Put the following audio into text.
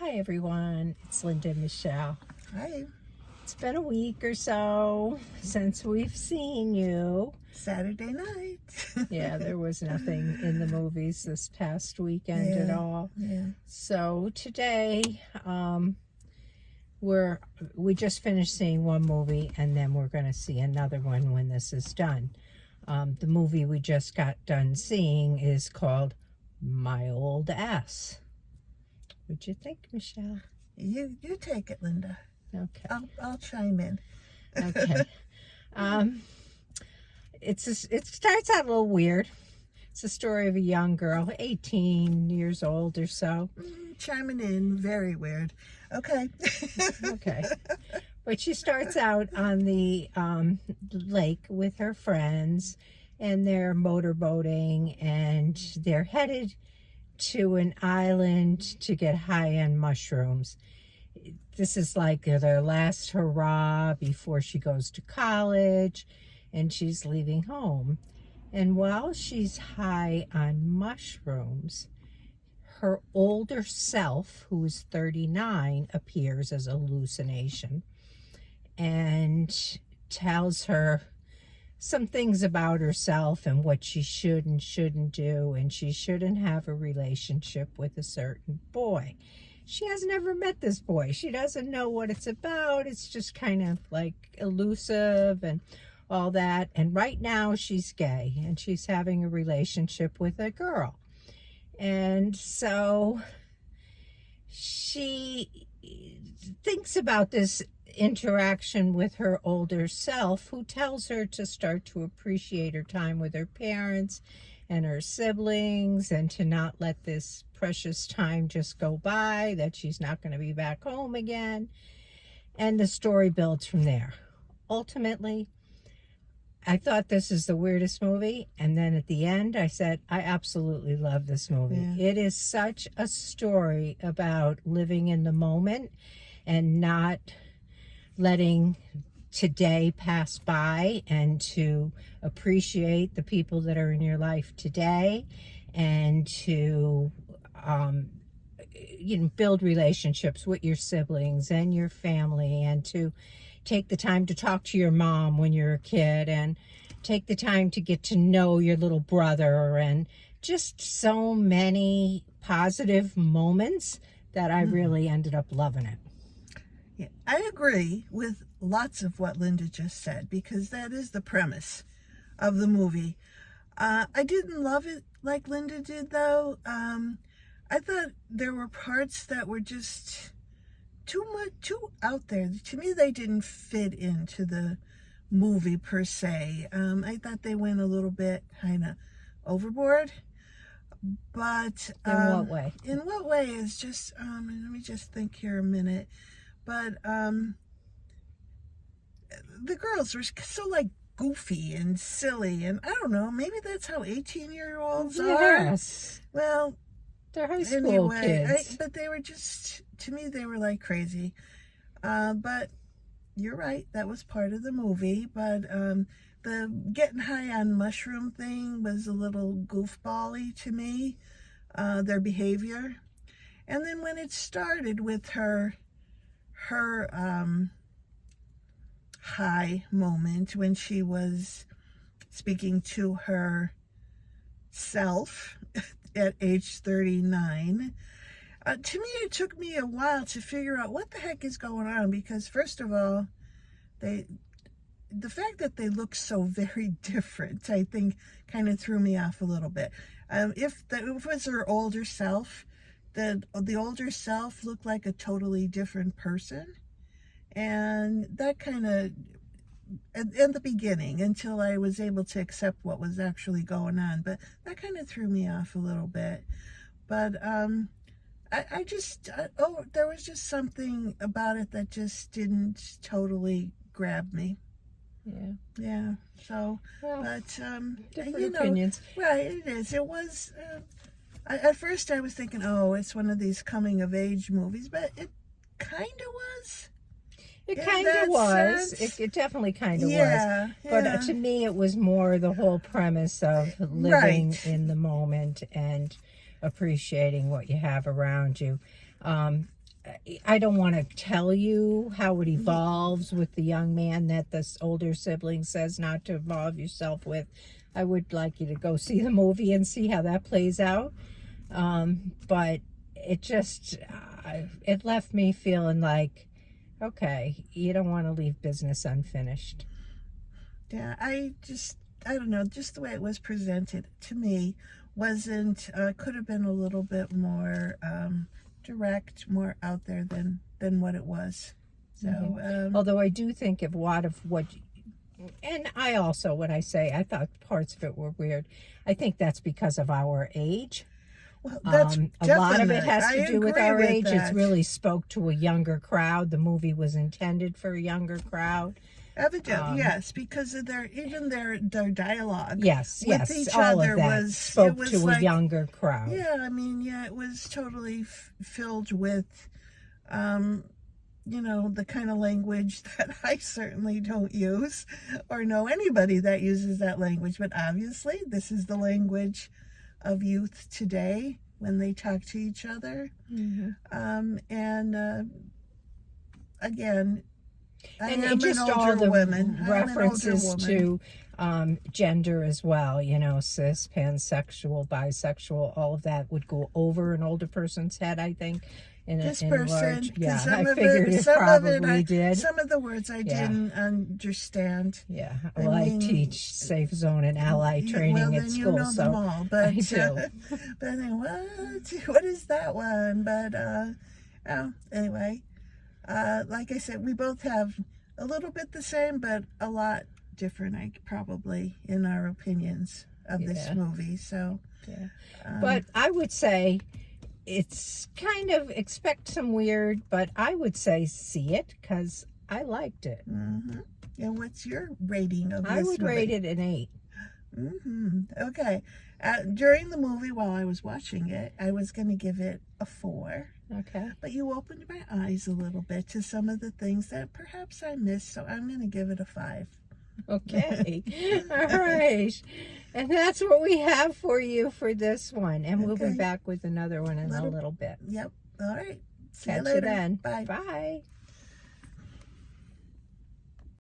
Hi everyone, it's Linda and Michelle. Hi. It's been a week or so since we've seen you. Saturday night. Yeah, there was nothing in the movies this past weekend at all. Yeah. So today, we just finished seeing one movie and then we're going to see another one when this is done. The movie we just got done seeing is called My Old Ass. What'd you think, Michelle? You take it, Linda. Okay. I'll chime in. Okay. It starts out a little weird. It's a story of a young girl, 18 years old or so. Chiming in, very weird. Okay. Okay. But she starts out on the lake with her friends, and they're motorboating, and they're headed to an island to get high-end mushrooms. This is like their last hurrah before she goes to college, and she's leaving home. And while she's high on mushrooms, her older self, who is 39, appears as a hallucination and tells her some things about herself and what she should and shouldn't do, and she shouldn't have a relationship with a certain boy. She has never met this boy. She doesn't know what it's about. It's just kind of like elusive and all that. And right now she's gay and she's having a relationship with a girl. And so she thinks about this interaction with her older self, who tells her to start to appreciate her time with her parents and her siblings, and to not let this precious time just go by, that she's not going to be back home again. And the story builds from there. Ultimately, I thought this is the weirdest movie, and then at the end I said, I absolutely love this movie. Yeah. It is such a story about living in the moment and not letting today pass by, and to appreciate the people that are in your life today, and to build relationships with your siblings and your family, and to take the time to talk to your mom when you're a kid, and take the time to get to know your little brother, and just so many positive moments that I really ended up loving it. Yeah, I agree with lots of what Linda just said, because that is the premise of the movie. I didn't love it like Linda did, though. I thought there were parts that were just too out there. To me, they didn't fit into the movie per se. I thought they went a little bit kind of overboard. But in what way? In what way is just let me just think here a minute. But the girls were so like goofy and silly, and I don't know, maybe that's how 18-year-olds are. Yes. Well, they're high school kids. But they were just, to me, they were like crazy. But you're right, that was part of the movie. But the getting high on mushroom thing was a little goofball-y to me, their behavior. And then when it started with her high moment, when she was speaking to her self at age 39, to me it took me a while to figure out what the heck is going on, because first of all, the fact that they look so very different, I think, kind of threw me off a little bit. If it was her older self, the older self looked like a totally different person. And that kind of, in the beginning, until I was able to accept what was actually going on, but that kind of threw me off a little bit. But there was just something about it that just didn't totally grab me. Yeah. So, well, but different opinions. Right, it is. It was. At first, I was thinking, oh, it's one of these coming of age movies, but it kind of was. It kind of was. It definitely kind of was. But to me, it was more the whole premise of living in the moment and appreciating what you have around you. I don't want to tell you how it evolves with the young man that this older sibling says not to involve yourself with. I would like you to go see the movie and see how that plays out. But it just, it left me feeling like, okay, you don't want to leave business unfinished. Yeah, I don't know, just the way it was presented to me wasn't, could have been a little bit more direct, more out there than what it was. So, Although I do think of a lot of what, and I also, when I say I thought parts of it were weird, I think that's because of our age. well, that's A lot of it definite. has to I do with agree our with age. that. It really spoke to a younger crowd. The movie was intended for a younger crowd. Evident, yes, because of their dialogue. Yes, with yes, each all other of that was spoke it was to like, a younger crowd. Yeah, I mean, yeah, it was totally filled with, the kind of language that I certainly don't use or know anybody that uses that language. But obviously, this is the language of youth today when they talk to each other. Again, I And am just an all older the woman. I'm an older references woman. to gender as well, cis, pansexual, bisexual, all of that would go over an older person's head, I think. This in person, large, yeah, some I of figured it probably did. Some of the words I didn't understand. Yeah, well, I teach safe zone and ally Well, training then at school, you know so them all, but I do. but I think, what is that one? But anyway, like I said, we both have a little bit the same, but a lot different, probably, in our opinions of this movie. So, but I would say it's kind of expect some weird, but I would say see it because I liked it. And what's your rating of this I would movie? rate it an 8. Okay. During the movie, while I was watching it, I was going to give it a 4. Okay. But you opened my eyes a little bit to some of the things that perhaps I missed, so I'm going to give it a 5. Okay. All right. And that's what we have for you for this one. And we'll be back with another one in a little bit. Yep. All right. See you Catch later. you then. Bye. Bye.